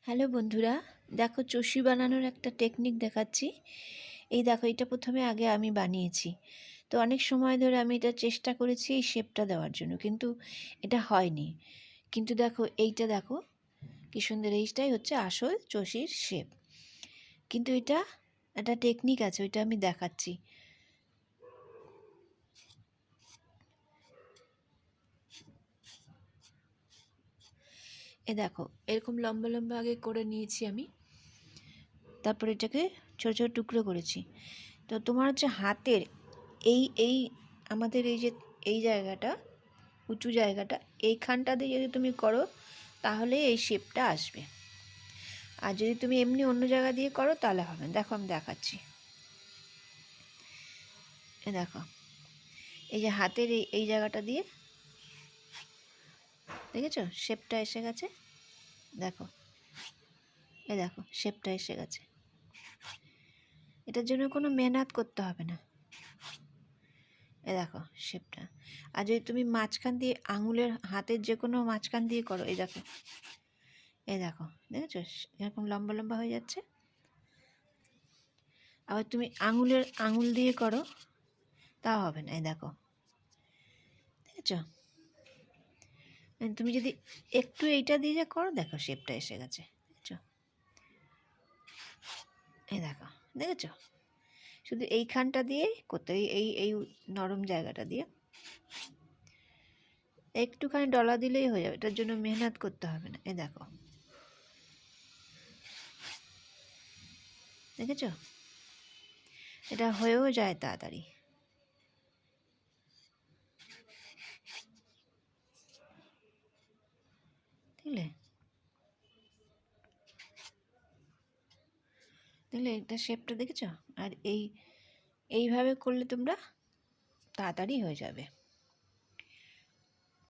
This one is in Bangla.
হ্যালো বন্ধুরা, দেখো চষি বানানোর একটা টেকনিক দেখাচ্ছি। এই দেখো, এটা প্রথমে আগে আমি বানিয়েছি। তো অনেক সময় ধরে আমি এটা চেষ্টা করেছি এই শেপটা দেওয়ার জন্য, কিন্তু এটা হয়নি। কিন্তু দেখো, এইটা দেখো কি সুন্দর, এইটাই হচ্ছে আসল চষির শেপ। কিন্তু এটা একটা টেকনিক আছে, ওইটা আমি দেখাচ্ছি। এ দেখো, এরকম লম্বা লম্বা আগে করে নিয়েছি আমি, তারপর এটাকে ছোটো ছোটো টুকরো করেছি। তো তোমার হচ্ছে হাতের এই এই আমাদের এই যে এই জায়গাটা, উঁচু জায়গাটা, এইখানটা দিয়ে যদি তুমি করো তাহলে এই শেপটা আসবে। আর যদি তুমি এমনি অন্য জায়গা দিয়ে করো তাহলে হবে না। দেখো আমি দেখাচ্ছি। এ দেখো, এই যে হাতের এই জায়গাটা দিয়ে, দেখেছো শেপটা এসে গেছে। দেখো, এ দেখো শেপটা এসে গেছে। এটার জন্য কোনো মেহনত করতে হবে না। এ দেখো শেপটা। আর যদি তুমি মাঝখান দিয়ে আঙুলের হাতের যে কোনো মাঝখান দিয়ে করো, এই দেখো, এই দেখো, দেখেছো এরকম লম্বা লম্বা হয়ে যাচ্ছে। আবার তুমি আঙুল দিয়ে করো, তাও হবে না। এই দেখো, দেখেছো? তুমি যদি একটু এইটা দিয়ে যা করো, দেখো শেপটা এসে গেছে। দেখেছো? এই দেখো, দেখেছো? শুধু এইখানটা দিয়ে করতে, এই এই নরম জায়গাটা দিয়ে একটুখানি ডলা দিলেই হয়ে যাবে। এটার জন্য মেহনত করতে হবে না। এই দেখো, দেখেছো? এটা হয়েও যায় তাড়াতাড়ি। বুঝলে? দেখলে এটা শেপটা, দেখেছো? আর এইভাবে করলে তোমরা তাড়াতাড়ি হয়ে যাবে।